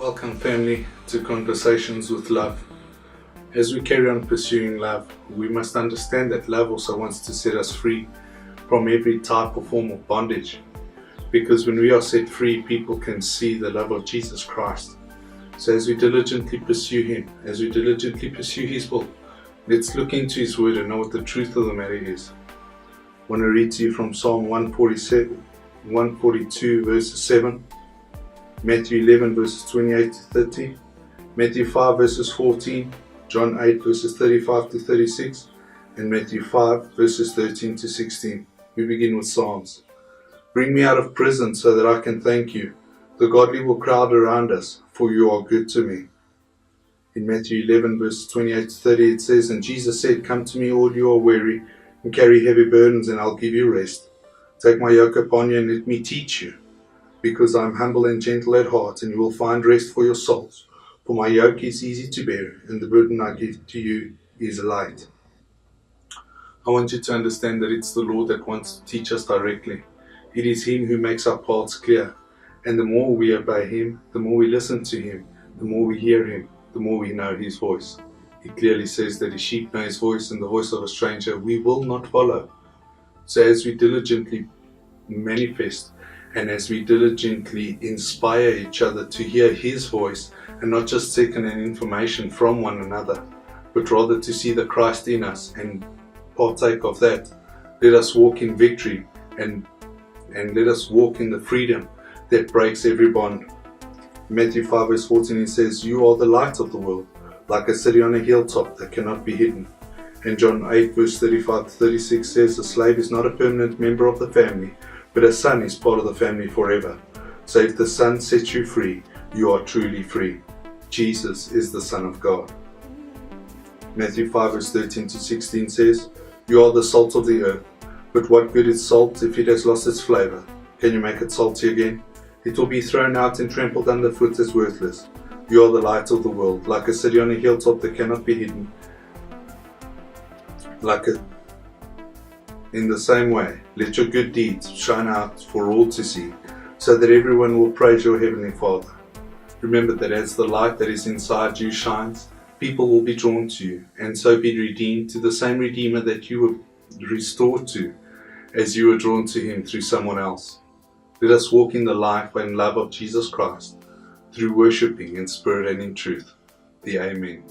Welcome, family, to Conversations with Love. As we carry on pursuing love, we must understand that love also wants to set us free from every type or form of bondage. Because when we are set free, people can see the love of Jesus Christ. So as we diligently pursue Him, as we diligently pursue His will, let's look into His Word and know what the truth of the matter is. I want to read to you from Psalm 142 verses 7, Matthew 11 verses 28 to 30, Matthew 5 verses 14, John 8 verses 35 to 36, and Matthew 5 verses 13 to 16. We begin with Psalms. Bring me out of prison so that I can thank you. The godly will crowd around us, for you are good to me. In Matthew 11 verses 28 to 30 it says, And Jesus said, Come to me all you are weary and carry heavy burdens, and I'll give you rest. Take my yoke upon you and let me teach you, because I am humble and gentle at heart, and you will find rest for your souls. For my yoke is easy to bear, and the burden I give to you is light. I want you to understand that it's the Lord that wants to teach us directly. It is Him who makes our paths clear. And the more we obey Him, the more we listen to Him, the more we hear Him, the more we know His voice. He clearly says that His sheep know His voice, and the voice of a stranger we will not follow. So as we diligently manifest and as we diligently inspire each other to hear His voice and not just second-hand information from one another, but rather to see the Christ in us and partake of that, let us walk in victory and let us walk in the freedom that breaks every bond. Matthew 5 verse 14 it says, You are the light of the world, like a city on a hilltop that cannot be hidden. And John 8 verse 35 to 36 says, A slave is not a permanent member of the family, but a son is part of the family forever. So if the Son sets you free, you are truly free. Jesus is the Son of God. Matthew 5 verse 13 to 16 says, You are the salt of the earth, but what good is salt if it has lost its flavor? Can you make it salty again? It will be thrown out and trampled underfoot as worthless. You are the light of the world, like a city on a hilltop that cannot be hidden. In the same way, let your good deeds shine out for all to see, so that everyone will praise your Heavenly Father. Remember that as the light that is inside you shines, people will be drawn to you, and so be redeemed to the same Redeemer that you were restored to, as you were drawn to Him through someone else. Let us walk in the life and love of Jesus Christ, through worshipping in spirit and in truth. The Amen.